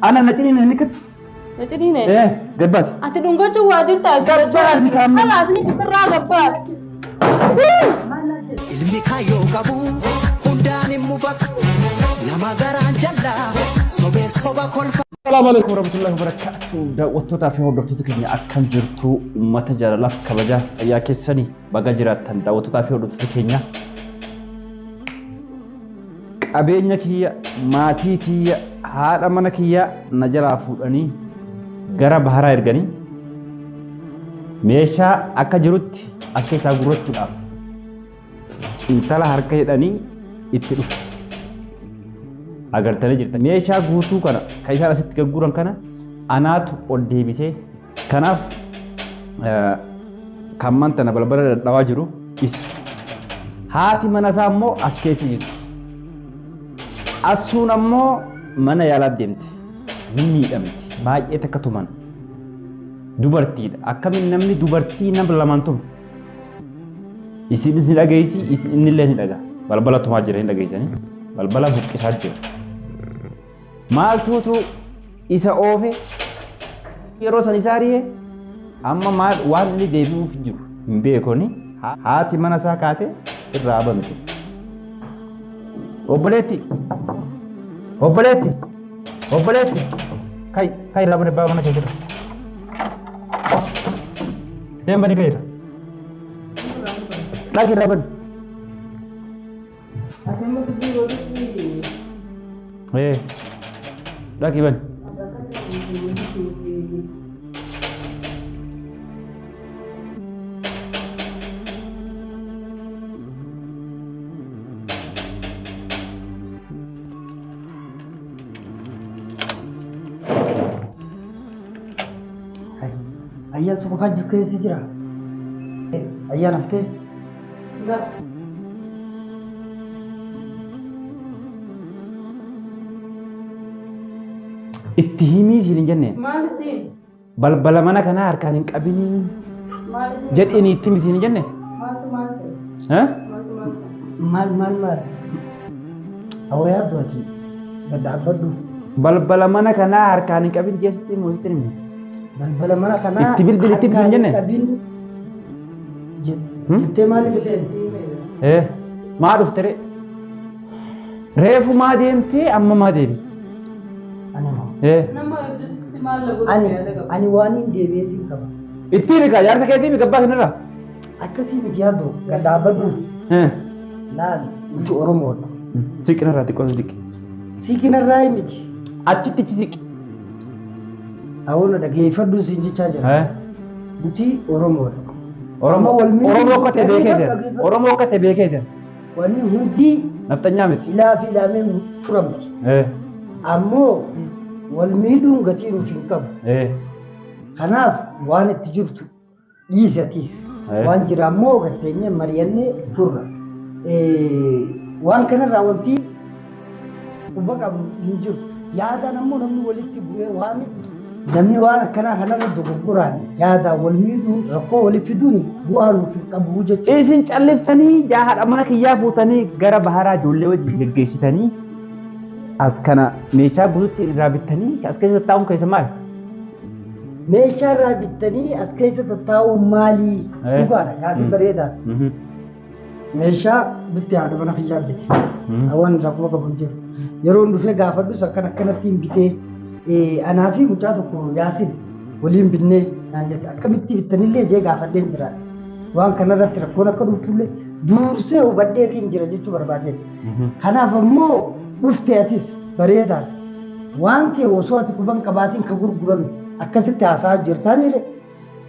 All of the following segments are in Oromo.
أنا نتيني نكت نتيني إيه قباس أتدونغو جو واجر تاس قباس كم خلاص نكسر قباس ilmi kaayoo qabu hundaan hin mufatu nama garaan jallaa sobee soba kolfa. السلام عليكم ورحمة الله وبركاته. دعوتنا في هودوتو كنيا أكن جرتو أمة جرالف كبجا يا كيسني بجاجرات دعوتنا في هودوتو كنيا أبيني كيا ماتي كيا هذا منا كيا نجلا فلاني غرا بحرا إرغني ميشا أكجرت أكيس أغرت كذا إنتلا هركي داني إتلو agar tane jirta meeshaa guutuu kana kaysaan asitti gagguran kana anaatu ol deebisee kanaaf kamman tana balbala dhawaa jiru isa haati mana isaa immoo as keessa jirti asuun ammoo mana yaalaa deemte ni miidhamti baay'ee takka tuman dubartiidha akkamiin namni dubartii nama lamaan tumu isin ni dhageessi isin illee ni dhaga balbala tumaa jira ni dhageessanii balbala buqqisaa jira maaltuutu isa oofe yeroo san isaari'ee amma maal waan inni deebi'uuf jiru hin beekoni haati mana isaa kaate irraa bantu obboleetti kai irraa bane baaba mana keessa deem bani kai irra dhaqi irraa bani Lagi ban. Ayah suka kaji ke sejera. Ayah nafte. Enggak. Ittihimi sini jenne مالتي balbala mana kana harkaan hin qabini jedhini ittimi sini jenne ha mal awaya dooti gada abadu balbala mana kana harkaan hin qabin jeesti mustirin balbala mana kana itti bilbil itti sini jenne itti maali bideen maa dhuftere reefu maa deemte amma maa deemi ani waanin deebi'ee qaba. Ittiin ka jaarsa keetii gabbaa kanarra. Akkasii miti yaadu gada abadu. Laal miti Oromoodha. Siqinarraa xiqqoo siqi. Siqinarraa miti. Achitti siqi. Awwaala dhageeffadhu siin jechaa jira. Miti Oromoodha. Oromoo akka ta'e beekee jira. Oromoo akka ta'e beekee jira. Wanni hundi naftanyaa miti. ilaa fi ilaamee furamti. Ammoo wal miidhuun gatii nuuf hin qabu. Kanaaf waan itti jirtu dhiisatiis waan jira ammoo gatteenye mari'annee turra. Waan kanarraa wanti quba qabu hin jiru. Yaadaan ammoo namni walitti bu'ee waan namni waan akkanaa kanarra dogoggoraan yaadaan wal miidhuun rakkoo walitti fiduun bu'aa nuuf hin qabu jechuudha. Isin calliftanii haadha mana kiyyaa fuutanii gara baharaa ijoollee wajjin geggeessitanii as kana meeshaa guututti irraa bittanii as keessa taa'uun keessa maali? Meeshaa irraa bittanii as keessa taa'uun maali? Dhugaadha yaadni bareedaa. Meeshaa bitti haadha mana kiyyaa bitte. Waan irraa kuma qabu jiru. Yeroo dhufee gaafadhus akkanatti hin bitee anaa fi mucaa tokko yaasin waliin binnee naan jette akkamitti bittanillee jee gaafadheen jira. Waan kanarratti rakkoon akka dhuftullee dursee hubadheetiin jira jechuu barbaade. Kanaaf ammoo dhuftee atis bareedaa waan kee osoo ati quban qabaatiin ka gurguran akkasitti haasaa jirtaa miire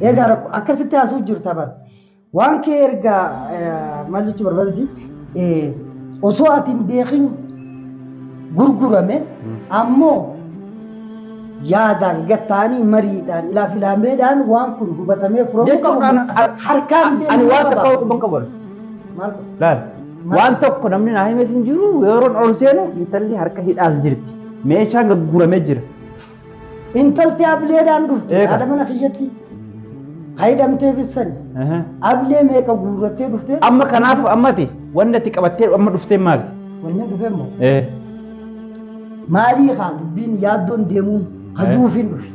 eegaa akkasitti haasuu jirtaa bara waan kee erga maal jechuu barbaadati osoo ati hin beekin gurgurame ammoo yaadaan gattaanii mariidhaan ilaa filaameedhaan waan kun hubatamee furamuu qabu harkaan ani waan tokko quban qabu laal waan tokko namni naa himee sin jiru yeroon ol seenu intalli harka hidhaas jirti meeshaan gurguramee jira intalti ableedhaan dhufte haadha mana kiyyatti haydamtee bissani ablee meeqa guurrattee dhufte amma kanaaf ammati wanti ati qabattee amma dhuftee maali wanni dhufee moo maalii haa dubbiin yaaddoon deemuun hajuufin dhufe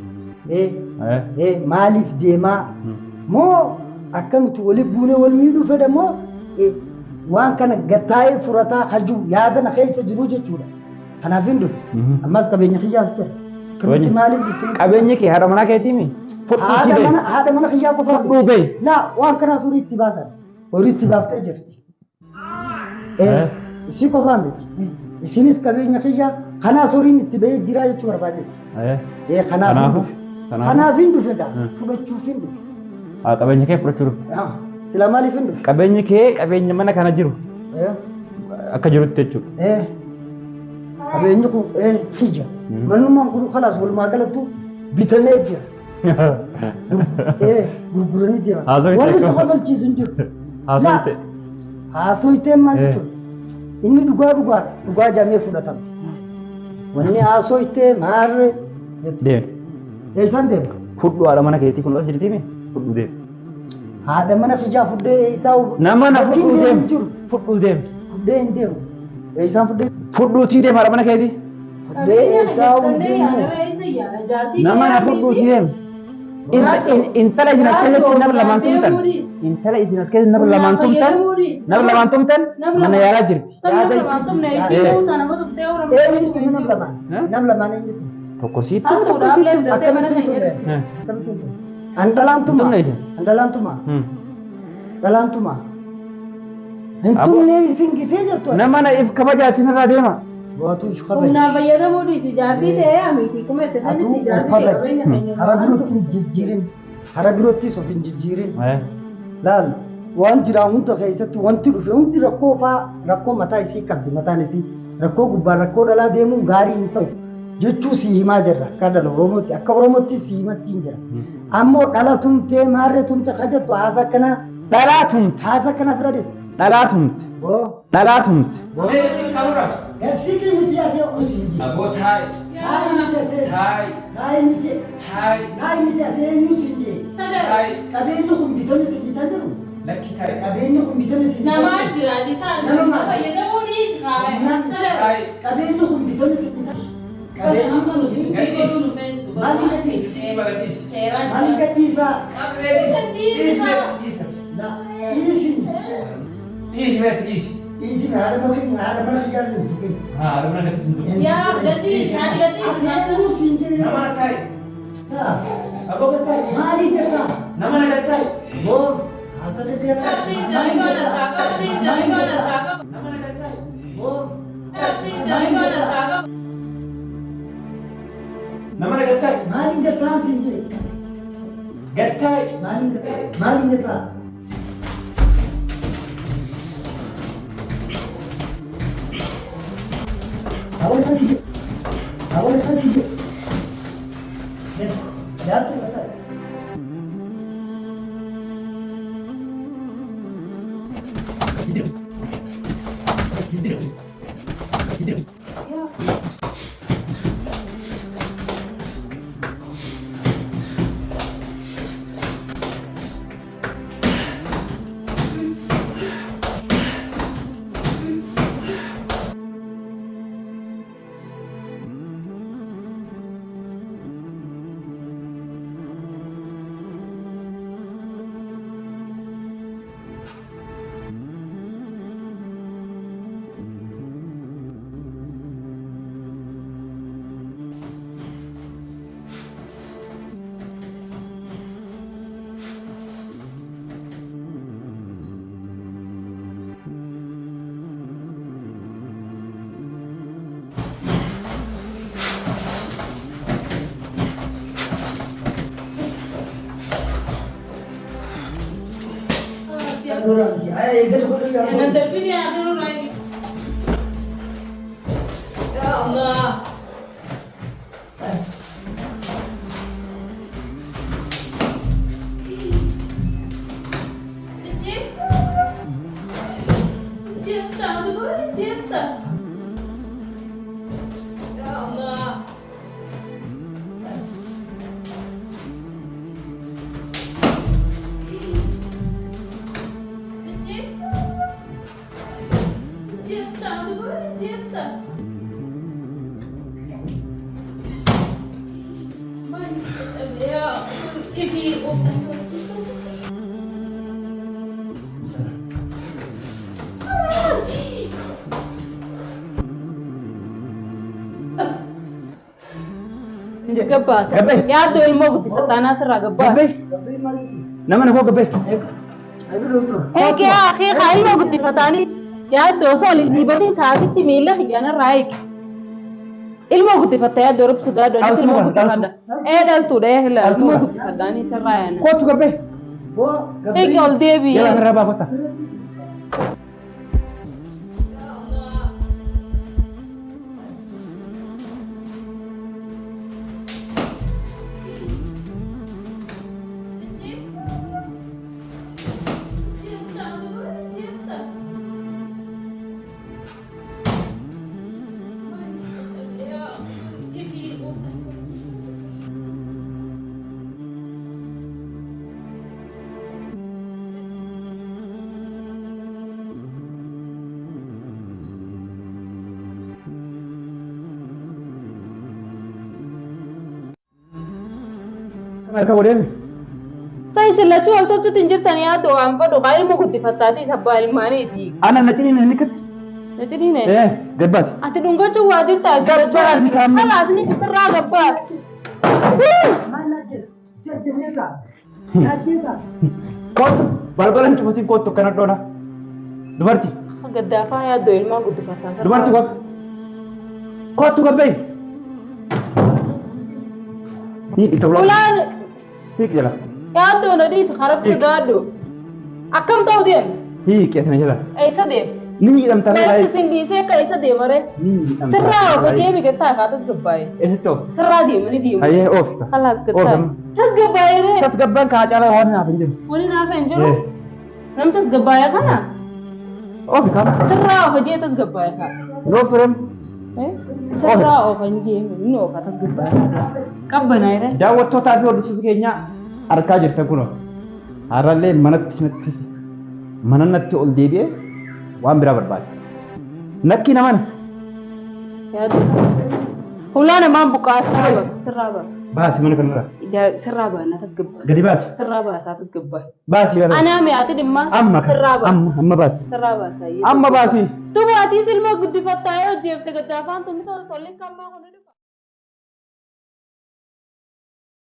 maaliif deemaa moo akka nuti waliif buunee wal miidhuu fedha moo waan kana gattaa'ee furataa hajuu yaada na keessa jiru jechuudha kanaaf hin dhufe ammas qabeenya kiyyaas jira kanatti maaliif jechuudha qabeenyi kee haadha manaa keetiimi haadha mana kiyyaa qofa dhuugee laa waan kanaa surii itti baasan horii itti baaftee jirti isii qofaa miti isinis qabeenya kiyyaa kanaa suriin itti bahee jira jechuu barbaade kanaaf hin dhufe gaa fudhachuuf hin dhufe qabeenya kee fudhachuu dhufe sila maaliif hin dhufe qabeenyi kee qabeenya mana kana jiru akka jirutti jechuudha qabeenyi kun kiyya manummaan kun khalaas walumaa galattu bitamee jira gurguranii deeman wanni isa qofalchiisu hin jiru haasoyteen maal jechuudha inni dhugaa jaamee fudhatama wanni haasoytee maarre deem eessaan deema fudhu haadha mana keetii kun as jirtiimi fudhu deem haadha mana kiyyaa fuddee eessaa nama na fudhu deem fudhu deem fuddee hin deemu eessaan fuddee fudhuutii deem haadha mana keetii fuddee eessaa deemu nama na fudhuutii deem intala isin as keessatti nama lamaan tumtan intala isin as keessatti nama lamaan tumtan mana yaalaa jirti yaada eenyutu nam lamaan eenyutu tokko siitti akkamittiin ture andalaantuma hin tumne isin gisee jirtu nama na if kabajaatiin irraa deema Buatu Humna fayyadamu dhiisi jaartii ta'ee amiti kuma itti sanitti jaartii qabeenya keenya hara birootti jijjiirin hara birootti of hin jijjiirin laal waan jiraa hunda keessatti wanti dhufe hundi rakkoo faa rakkoo mataa isii qabdi mataan isii rakkoo gubbaa rakkoo dhalaa deemuun gaarii hin ta'u jechuu si himaa jirra akka dhala Oromootti akka Oromootti si himatti hin jira ammoo dhala tumtee maarree tumte kajattu haasa kana dhalaa tumte haasa kana firadis dhalaa tumte dhalaa tumte Gasiki miti ate usinji. Abo thai. Thai miti ate. Thai. Thai miti. Thai. Thai miti ate usinji. Thai. Kabeenyi kun bitame sinji tanjiru. Lakki thai. Kabeenyi kun bitame sinji. nama jira isaan fayyadamu dhiisi Thai. Kabeenyi kun bitame sinji tanjiru. Kabeenyi kun Mali gadhiisa. Isi ada mana kerja itu? Ada mana kerja itu? Ya, gadis, ada gadis. Aku sinji. Nama nak thai. Apa kata? Mali kata. Nama nak thai. Oh, asal dia kata. Dari mana tak? Nama nak thai. Oh, Dari mana tak? Nama nak thai. Mali kata sinji. Gathai. Mali kata. Awalnya kasih. Lihat tuh kata. Dorang dia, iधर को यार. Nanti ini ada lagi. Ya Allah. Cinta, tuh cinta. Ya Allah. Gabbaas. Yaaddoo ilmoo guddisa taanaa sirraa gabbaas. Nama na koo gabbee. Eegee akee haa ilmoo guddifataanii yaaddoo osoo waliin dhiibatiin taasitti miila xiyyaanarraa eege. Ilmoo guddifatta yaaddoo robsu gaadoo ilmoo guddifadha. Dhaltuudha ilmoo guddifadhaanii sirraa yaana. Kootu gabbee. Eegee ol deebi'ee. Yala irraa baafata. Mereka boleh ni. Saya selalu jual tu tinjir tanya tu, ampa tu kaya mau kuti fatati sabba ilmani ti. Anak nanti ni kat. Nanti ni. Gabas. Ati dungga tu wajib tak? Gabas ni kami. Alas ni keserah gabas. Mana jes? Jes ka? Jes. Kot, bal-balan cuma sih kot tu kena dona. Dubarti. Gaddafa ya do ilmu kuti fatati. Dubarti kot. Kot tu gabai. Ni itu ulang. Ulan. Hik jala. Ya do nadi sekarang sudah do. Akam tahu dia? Hik ya sana jala. Aisa dia. Ni dalam tanah Saya lain. sendiri saya ke aisa dia mare. Ni dalam Serah, kerja bikin tak kata segabai. Itu. Serah dia, mana dia? Ayah off. Alas Oh, kata. sama. Tas gabai re. Tas gaban kah jala orang apa je? Muni na fenjuru. Nam tas gabai kana? Oh, bukan. Serah kerja tas gabai ka. No frame. Serah oh kerja, no kata tas gabai. Kab banai re? Jawat tu tadi orang tu kayaknya arka je sekuno. Aralle mana nanti ol dia, wam berapa berbat. Nakki nama? Ya tu. Hulana mam buka serah ba. Bahas mana kena? Ya serah ba na tas gabai. Gadi bahas. Serah ba sa tas gabai. Bahas ya. Ana me ati dimma. Amma. Serah ba. Amma bahas. Serah ba sa. Amma bahas. Tu berarti silma gudi fatta hai jefte gadafan tumi to solik kamma